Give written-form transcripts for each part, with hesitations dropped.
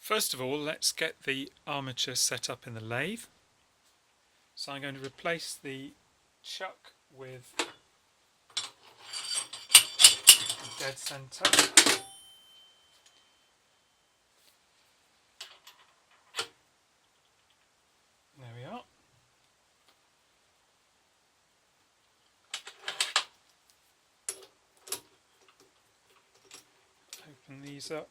First of all, let's get the armature set up in the lathe. So I'm going to replace the chuck with a dead centre. There we are. Open these up.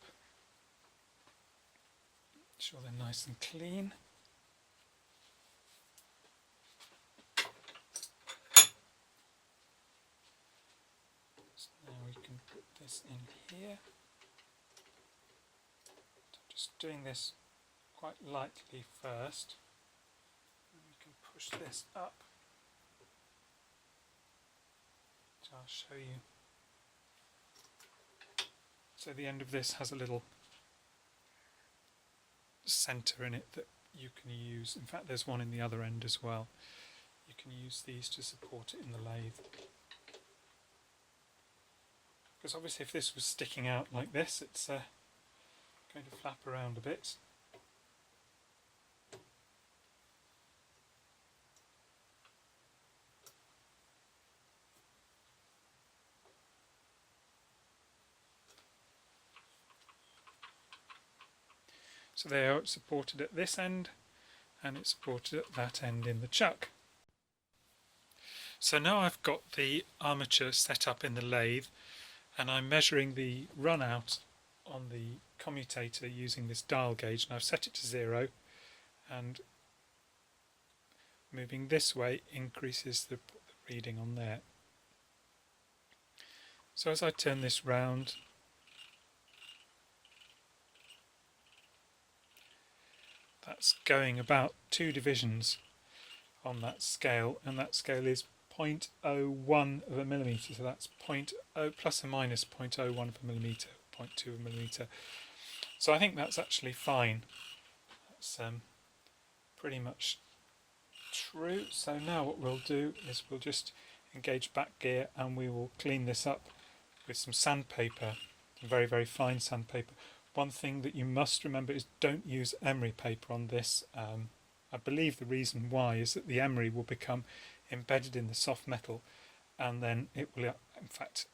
Make sure they're nice and clean. So now we can put this in here. I'm just doing this quite lightly first. And we can push this up. So I'll show you. So the end of this has a little centre in it that you can use. In fact, there's one in the other end as well. You can use these to support it in the lathe. Because obviously if this was sticking out like this, it's going to flap around a bit. So there, it's supported at this end and it's supported at that end in the chuck. So now I've got the armature set up in the lathe and I'm measuring the run out on the commutator using this dial gauge, and I've set it to 0, and moving this way increases the reading on there. So as I turn this round, that's going about 2 divisions on that scale, and that scale is 0.01 of a millimetre, so that's plus or minus 0.01 of a millimetre, 0.2 of a millimetre. So I think that's actually fine. That's pretty much true. So now what we'll do is we'll just engage back gear and we will clean this up with some sandpaper, some very, very fine sandpaper. One thing that you must remember is don't use emery paper on this. I believe the reason why is that the emery will become embedded in the soft metal, and then it will in fact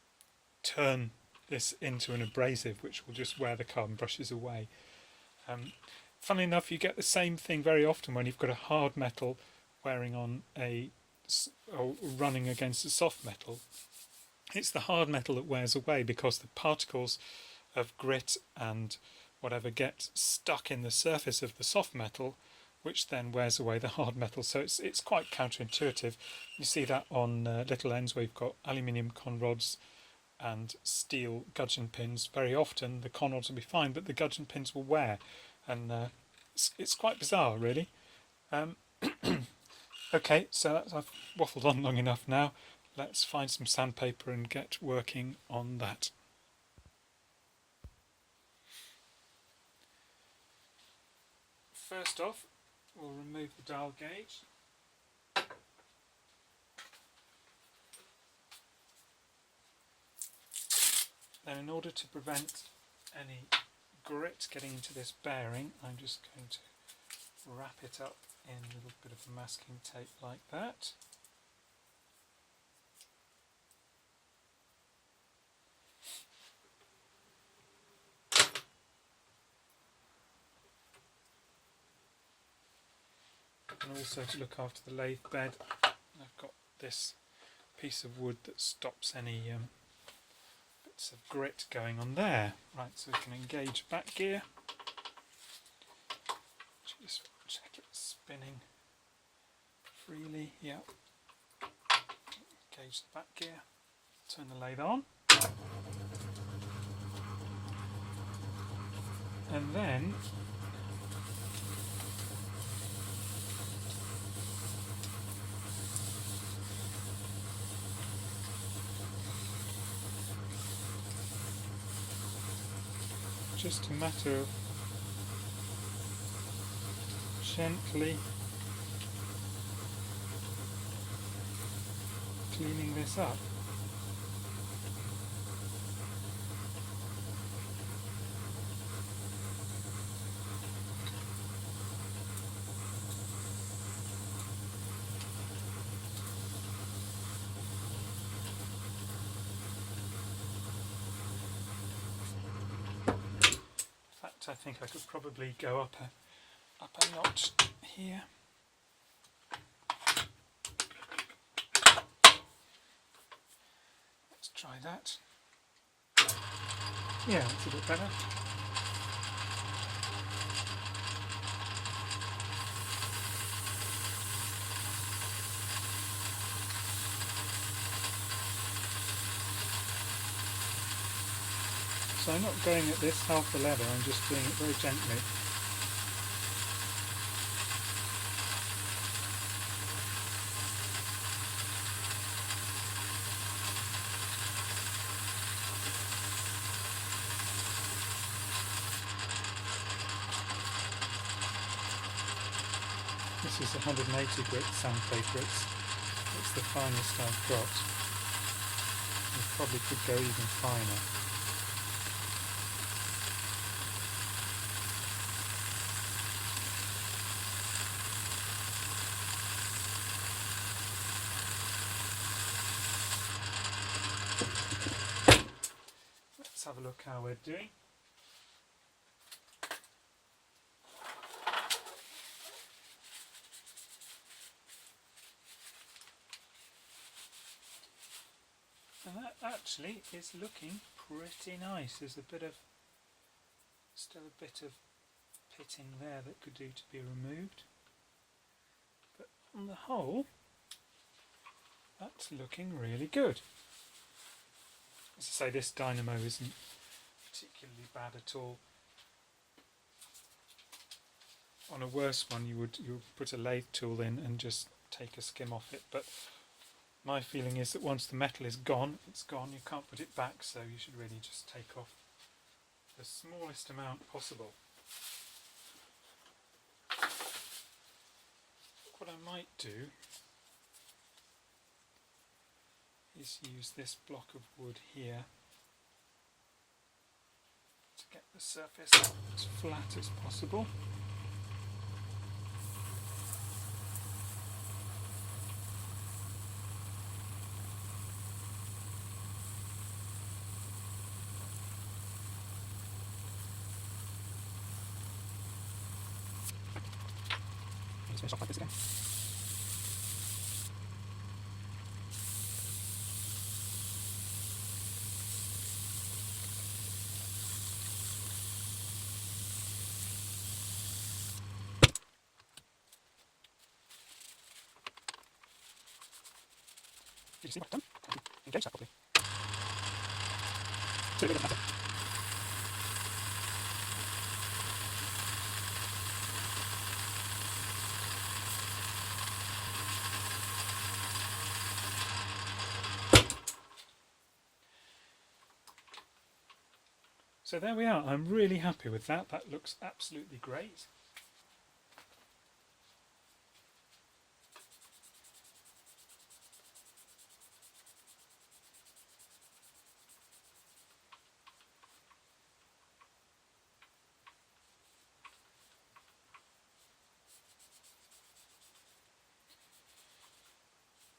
turn this into an abrasive which will just wear the carbon brushes away. Funnily enough, you get the same thing very often when you've got a hard metal wearing on or running against a soft metal. It's the hard metal that wears away because the particles of grit and whatever get stuck in the surface of the soft metal, which then wears away the hard metal. So it's quite counterintuitive. You see that on little ends where you've got aluminium conrods and steel gudgeon pins. Very often the conrods will be fine, but the gudgeon pins will wear, and it's quite bizarre, really. Okay, so I've waffled on long enough now. Let's find some sandpaper and get working on that. First off, we'll remove the dial gauge. Then, in order to prevent any grit getting into this bearing, I'm just going to wrap it up in a little bit of masking tape like that. And also, to look after the lathe bed, I've got this piece of wood that stops any bits of grit going on there. Right, so we can engage back gear. Just check it's spinning freely. Yeah. Engage the back gear. Turn the lathe on. And then just a matter of gently cleaning this up. I think I could probably go up a notch here. Let's try that. Yeah, that's a bit better. So I'm not going at this half the lever, I'm just doing it very gently. This is 180 grit sandpaper, it's the finest I've got. You probably could go even finer. Let's have a look how we're doing. And that actually is looking pretty nice. There's still a bit of pitting there that could do to be removed. But on the whole, that's looking really good. As I say, this dynamo isn't particularly bad at all. On a worse one you would put a lathe tool in and just take a skim off it, but my feeling is that once the metal is gone, it's gone, you can't put it back, so you should really just take off the smallest amount possible. What I might do is use this block of wood here to get the surface as flat as possible. Finish off like this again. Did you see what I've done? Engage that properly. So it doesn't matter. So there we are. I'm really happy with that. That looks absolutely great.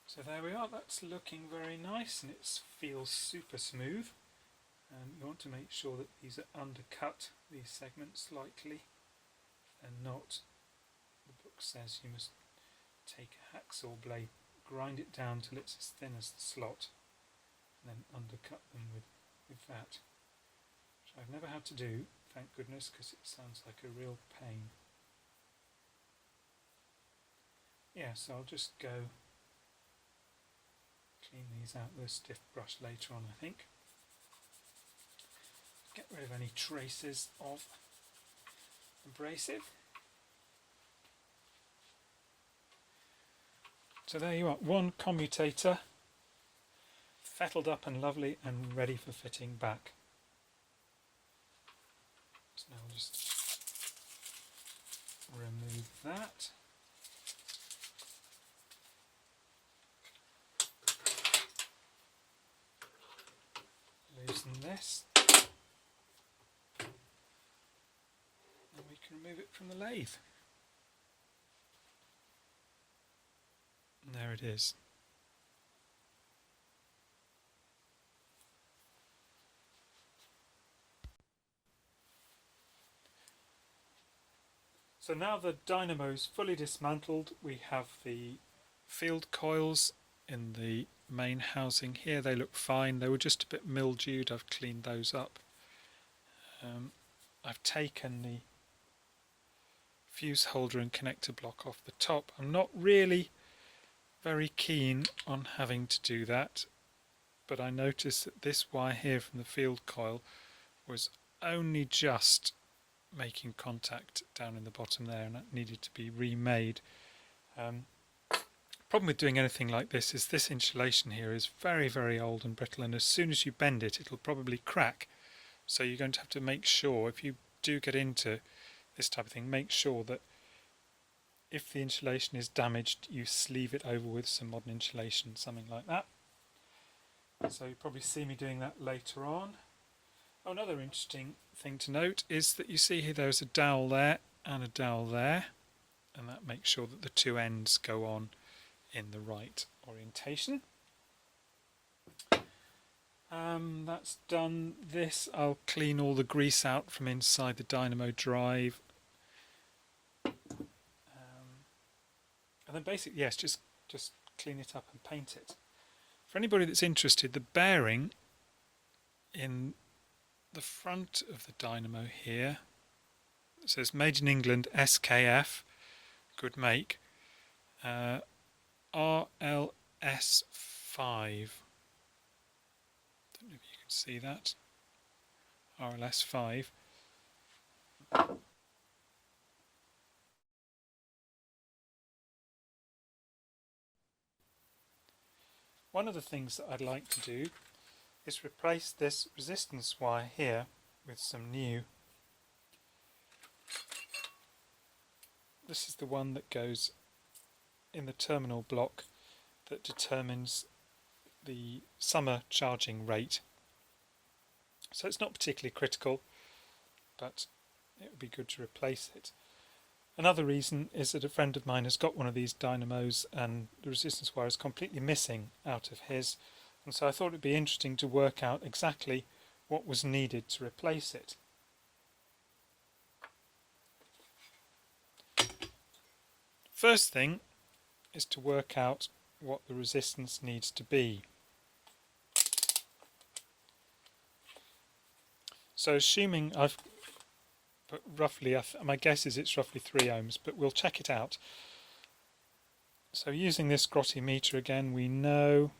So there we are, that's looking very nice and it feels super smooth. You want to make sure that these are undercut, these segments slightly, and not, the book says you must take a hacksaw blade, grind it down till it's as thin as the slot, and then undercut them with that. Which I've never had to do, thank goodness, because it sounds like a real pain. Yeah, so I'll just go clean these out with a stiff brush later on, I think. Get rid of any traces of abrasive. So there you are, one commutator fettled up and lovely and ready for fitting back. So now I'll just remove that. Loosen this. And we can remove it from the lathe. And there it is. So now the dynamo is fully dismantled, we have the field coils in the main housing here. They look fine. They were just a bit mildewed. I've cleaned those up. I've taken the fuse holder and connector block off the top. I'm not really very keen on having to do that, but I noticed that this wire here from the field coil was only just making contact down in the bottom there, and that needed to be remade. Problem with doing anything like this is this insulation here is very old and brittle, and as soon as you bend it, it'll probably crack. So you're going to have to make sure, if you do get into this type of thing, make sure that if the insulation is damaged, you sleeve it over with some modern insulation, something like that. So you'll probably see me doing that later on. Oh, another interesting thing to note is that you see here there's a dowel there and a dowel there, and that makes sure that the two ends go on in the right orientation. That's done this. I'll clean all the grease out from inside the dynamo drive. And then basically, yes, just clean it up and paint it. For anybody that's interested, the bearing in the front of the dynamo here, it says Made in England SKF, good make, RLS5. Don't know if you can see that. RLS5. One of the things that I'd like to do is replace this resistance wire here with some new. This is the one that goes in the terminal block that determines the summer charging rate. So it's not particularly critical, but it would be good to replace it. Another reason is that a friend of mine has got one of these dynamos and the resistance wire is completely missing out of his, and so I thought it would be interesting to work out exactly what was needed to replace it. First thing is to work out what the resistance needs to be. So assuming I've put roughly, my guess is it's roughly 3 ohms, but we'll check it out. So using this grotty meter again, we know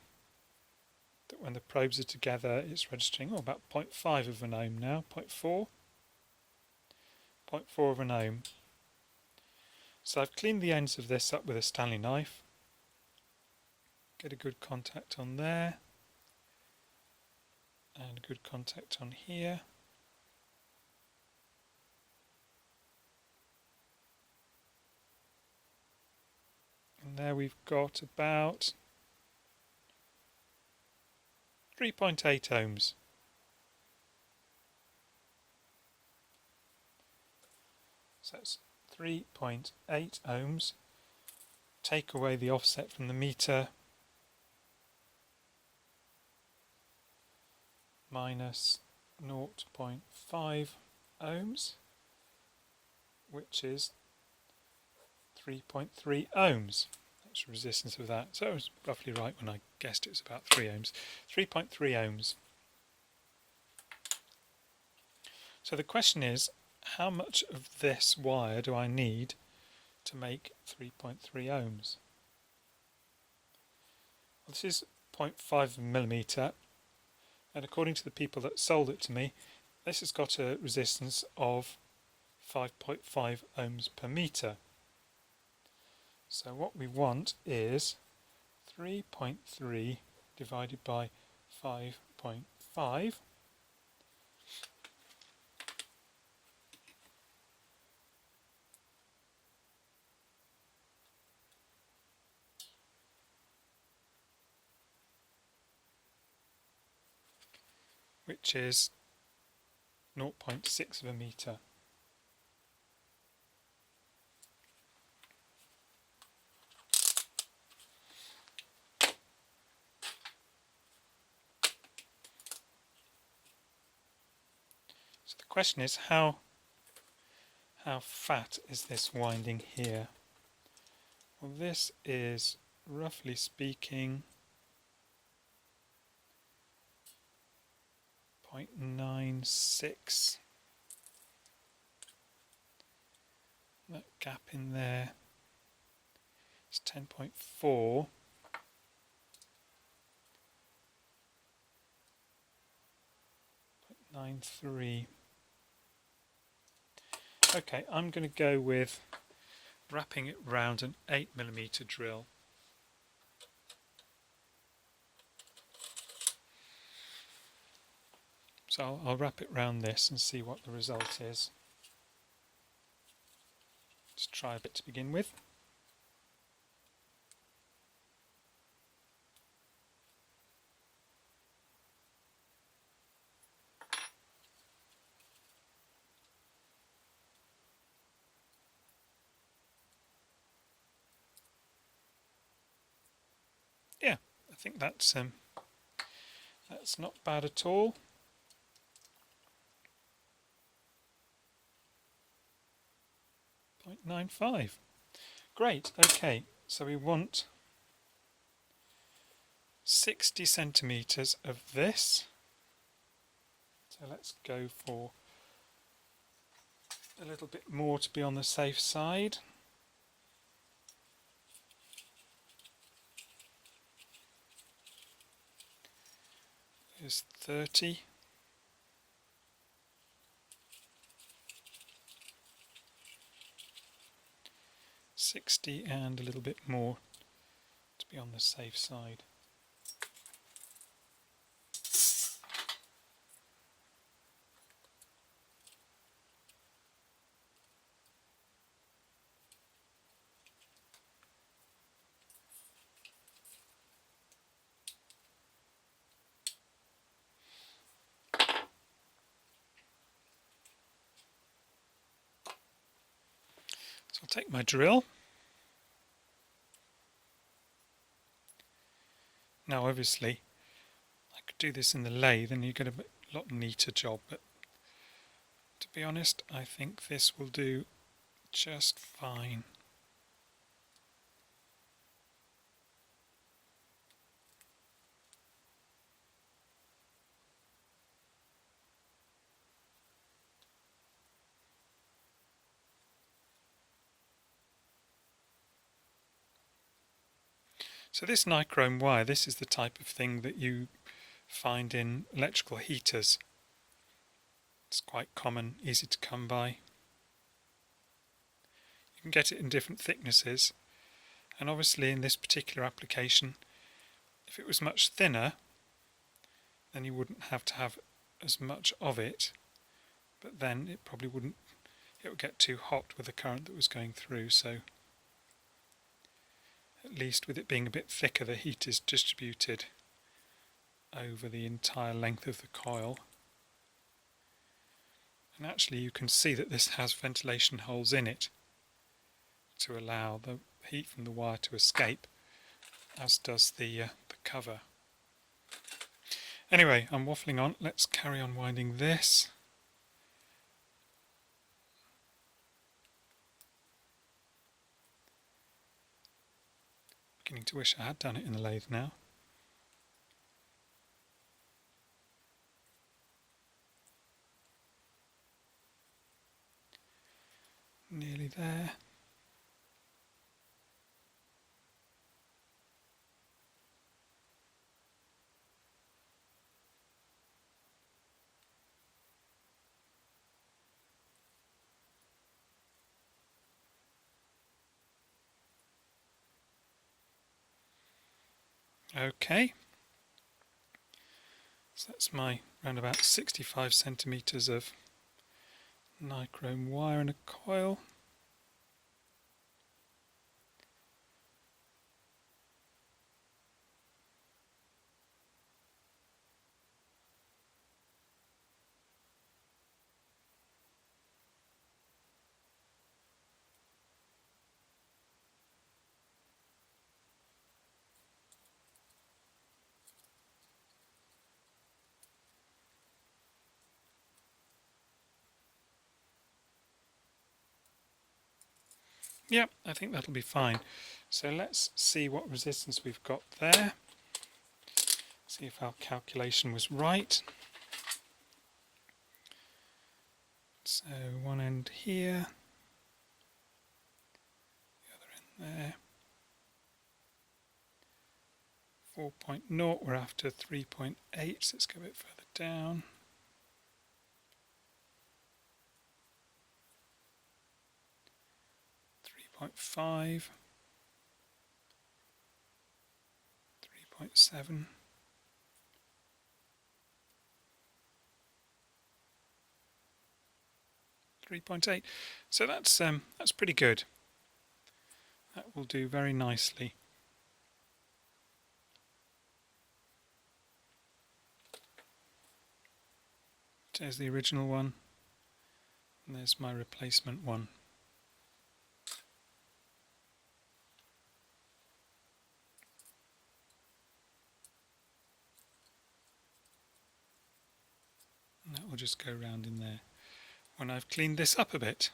that when the probes are together it's registering about 0.5 of an ohm now, 0.4 of an ohm. So I've cleaned the ends of this up with a Stanley knife. Get a good contact on there and a good contact on here. And there we've got about 3.8 ohms. So that's 3.8 ohms. Take away the offset from the meter, minus 0.5 ohms, which is 3.3 ohms. That's the resistance of that. So I was roughly right when I guessed it was about 3 ohms. 3.3 ohms. So the question is, how much of this wire do I need to make 3.3 ohms? Well, this is 0.5 millimeter, and according to the people that sold it to me, this has got a resistance of 5.5 ohms per meter. So what we want is 3.3 divided by 5.5, which is 0.6 of a meter. So the question is, how how fat is this winding here? Well, this is, roughly speaking, 0.96. That gap in there is 10.4. 0.93. Okay, I'm going to go with wrapping it round an 8mm drill. So I'll wrap it round this and see what the result is. Let's try a bit to begin with. Yeah, I think that's not bad at all. .95. Great. Okay, so we want 60 centimeters of this. So let's go for a little bit more to be on the safe side. Here's 30. 60 and a little bit more to be on the safe side. So I'll take my drill. Now obviously I could do this in the lathe and you get a lot neater job, but to be honest I think this will do just fine. So this Nichrome wire, this is the type of thing that you find in electrical heaters. It's quite common, easy to come by. You can get it in different thicknesses, and obviously in this particular application, if it was much thinner, then you wouldn't have to have as much of it, but then it probably wouldn't, it would get too hot with the current that was going through, so at least with it being a bit thicker, the heat is distributed over the entire length of the coil. And actually you can see that this has ventilation holes in it to allow the heat from the wire to escape, as does the cover. Anyway, I'm waffling on, let's carry on winding this. Beginning to wish I had done it in the lathe now. Nearly there. Okay, so that's my round about 65 centimeters of Nichrome wire in a coil. Yeah, I think that'll be fine. So let's see what resistance we've got there. See if our calculation was right. So one end here, the other end there. 4.0, we're after 3.8, so let's go a bit further down. 3.5, 3.7, 3.8. So that's pretty good. That will do very nicely. There's the original one, and there's my replacement one. And that will just go round in there when I've cleaned this up a bit.